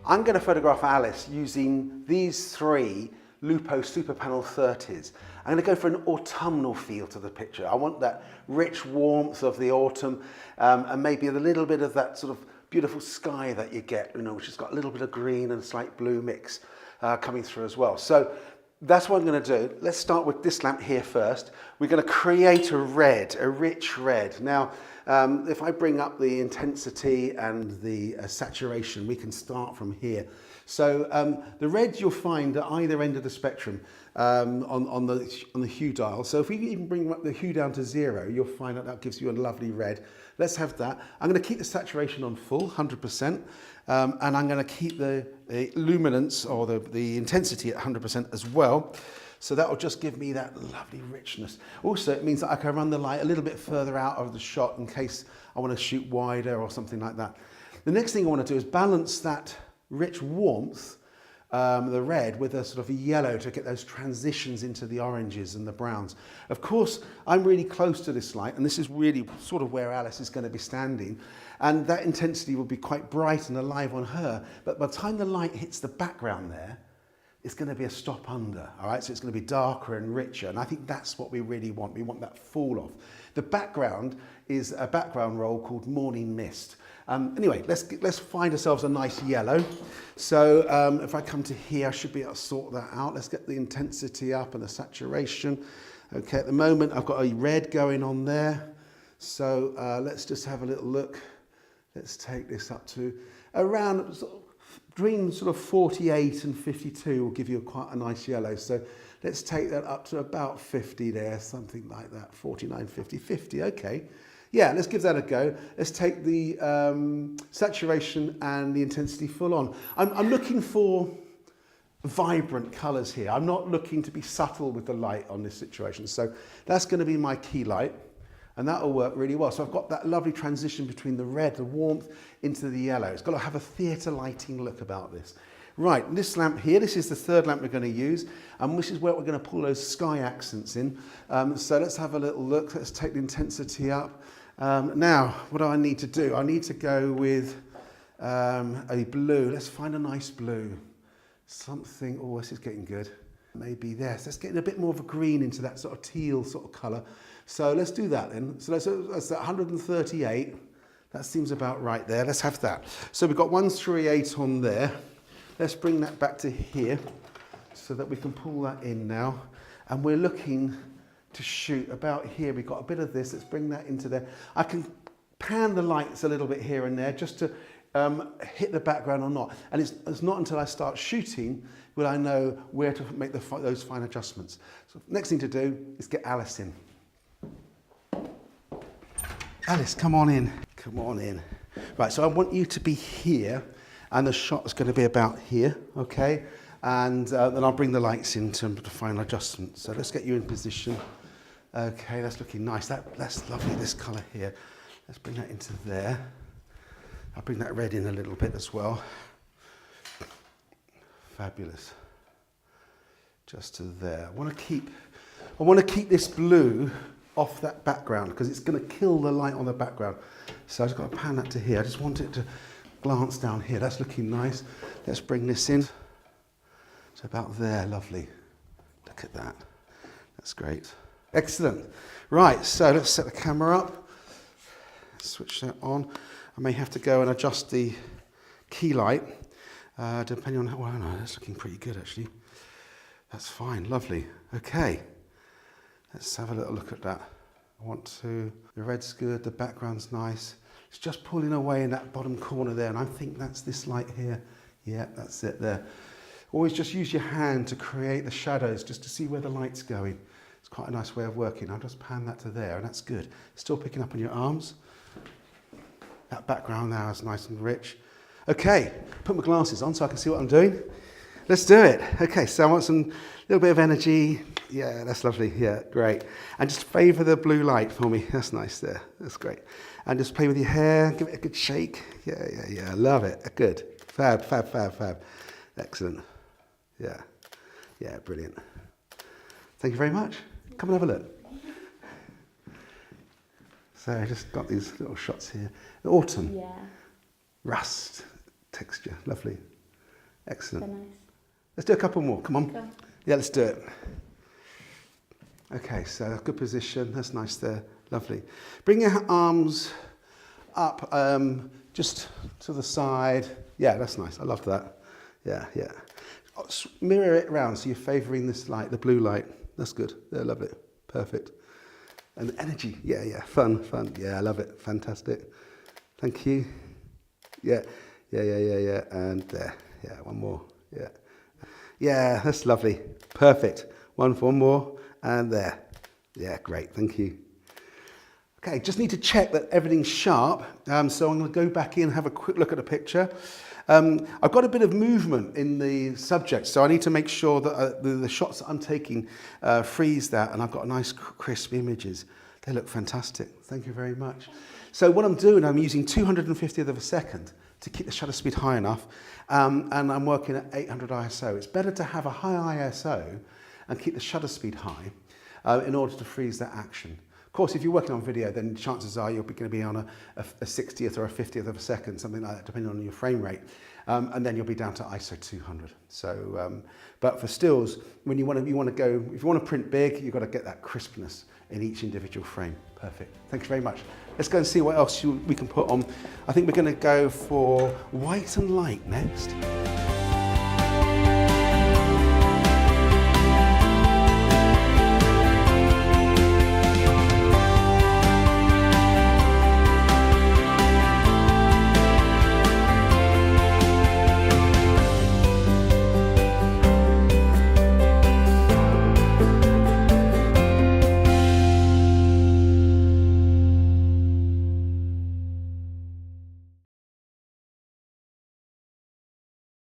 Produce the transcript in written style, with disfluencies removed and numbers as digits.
I'm going to photograph Alice using these three Lupo Superpanel 30s. I'm going to go for an autumnal feel to the picture. I want that rich warmth of the autumn and maybe a little bit of that sort of beautiful sky that you get, you know, which has got a little bit of green and a slight blue mix coming through as well. So that's what I'm going to do. Let's start with this lamp here first. We're going to create a red, a rich red. Now, if I bring up the intensity and the saturation, we can start from here. So the red you'll find at either end of the spectrum on the hue dial. So if we even bring up the hue down to 0, you'll find that that gives you a lovely red. Let's have that. I'm going to keep the saturation on full, 100%, and I'm going to keep the luminance or the intensity at 100% as well. So that will just give me that lovely richness. Also, it means that I can run the light a little bit further out of the shot in case I want to shoot wider or something like that. The next thing I want to do is balance that rich warmth, the red, with a sort of a yellow to get those transitions into the oranges and the browns. Of course, I'm really close to this light, and this is really sort of where Alice is going to be standing, and that intensity will be quite bright and alive on her, but by the time the light hits the background there, it's going to be a stop under, all right? So it's going to be darker and richer, and I think that's what we really want. We want that fall off. The background is a background roll called Morning Mist. Anyway, let's find ourselves a nice yellow. So if I come to here, I should be able to sort that out. Let's get the intensity up and the saturation. Okay, at the moment, I've got a red going on there. So let's just have a little look. Let's take this up to around between sort of 48 and 52 will give you quite a nice yellow. So let's take that up to about 50 there, something like that, 49, 50, 50, okay. Yeah, let's give that a go. Let's take the saturation and the intensity full on. I'm looking for vibrant colours here. I'm not looking to be subtle with the light on this situation. So that's going to be my key light, and that will work really well. So I've got that lovely transition between the red, the warmth, into the yellow. It's got to have a theatre lighting look about this. Right, this lamp here, this is the third lamp we're going to use, and this is where we're going to pull those sky accents in. So let's have a little look. Let's take the intensity up. Now, what do I need to do? I need to go with a blue. Let's find a nice blue. Something, oh, this is getting good. Maybe this. Let's get a bit more of a green into that sort of teal sort of colour. So let's do that then. So that's 138. That seems about right there. Let's have that. So we've got 138 on there. Let's bring that back to here so that we can pull that in now. And we're looking to shoot about here. We've got a bit of this. Let's bring that into there. I can pan the lights a little bit here and there just to hit the background or not. And it's not until I start shooting will I know where to make those fine adjustments. So next thing to do is get Alice in. Alice, come on in. Come on in. Right, so I want you to be here, and the shot is going to be about here, okay? And then I'll bring the lights in to final adjustment. So let's get you in position. Okay, that's looking nice. That's lovely, this colour here. Let's bring that into there. I'll bring that red in a little bit as well. Fabulous. Just to there. I want to keep this blue off that background because it's going to kill the light on the background. So I've just got to pan that to here. I just want it to glance down here. That's looking nice. Let's bring this in. So about there, lovely. Look at that. That's great. Excellent. Right, so let's set the camera up. Switch that on. I may have to go and adjust the key light, depending on how, well, no, that's looking pretty good actually. That's fine, lovely. Okay, let's have a little look at that. The red's good, the background's nice. It's just pulling away in that bottom corner there, and I think that's this light here. Yeah, that's it there. Always just use your hand to create the shadows, just to see where the light's going. It's quite a nice way of working. I'll just pan that to there, and that's good. Still picking up on your arms. That background now is nice and rich. Okay, put my glasses on so I can see what I'm doing. Let's do it. Okay, so I want some little bit of energy. Yeah, that's lovely. Yeah, great. And just favour the blue light for me. That's nice there. That's great. And just play with your hair. Give it a good shake. Yeah. Love it. Good. Fab. Excellent. Yeah, brilliant. Thank you very much. Come and have a look. So I just got these little shots here. Autumn. Yeah. Rust texture. Lovely. Excellent. So nice. Let's do a couple more. Come on. Go. Yeah, let's do it. Okay, so good position. That's nice there. Lovely. Bring your arms up just to the side. Yeah, that's nice. I love that. Yeah, yeah. Mirror it around so you're favouring this light, the blue light. That's good. Yeah, I love it. Perfect. And the energy. Yeah, yeah. Fun, fun. Yeah, I love it. Fantastic. Thank you. Yeah, yeah, yeah, yeah, yeah. And there. Yeah, one more. Yeah. Yeah, that's lovely. Perfect. One more. And there. Yeah, great. Thank you. Okay, just need to check that everything's sharp. So I'm going to go back in and have a quick look at the picture. I've got a bit of movement in the subject, so I need to make sure that the shots that I'm taking freeze that, and I've got nice crisp images. They look fantastic. Thank you very much. So what I'm doing, I'm using 250th of a second to keep the shutter speed high enough, and I'm working at 800 ISO. It's better to have a high ISO and keep the shutter speed high in order to freeze that action. Of course, if you're working on video, then chances are you're going to be on a 60th or a 50th of a second, something like that, depending on your frame rate. And then you'll be down to ISO 200. So, but for stills, when you want to if you want to print big, you've got to get that crispness in each individual frame. Perfect. Thank you very much. Let's go and see what else we can put on. I think we're going to go for white and light next.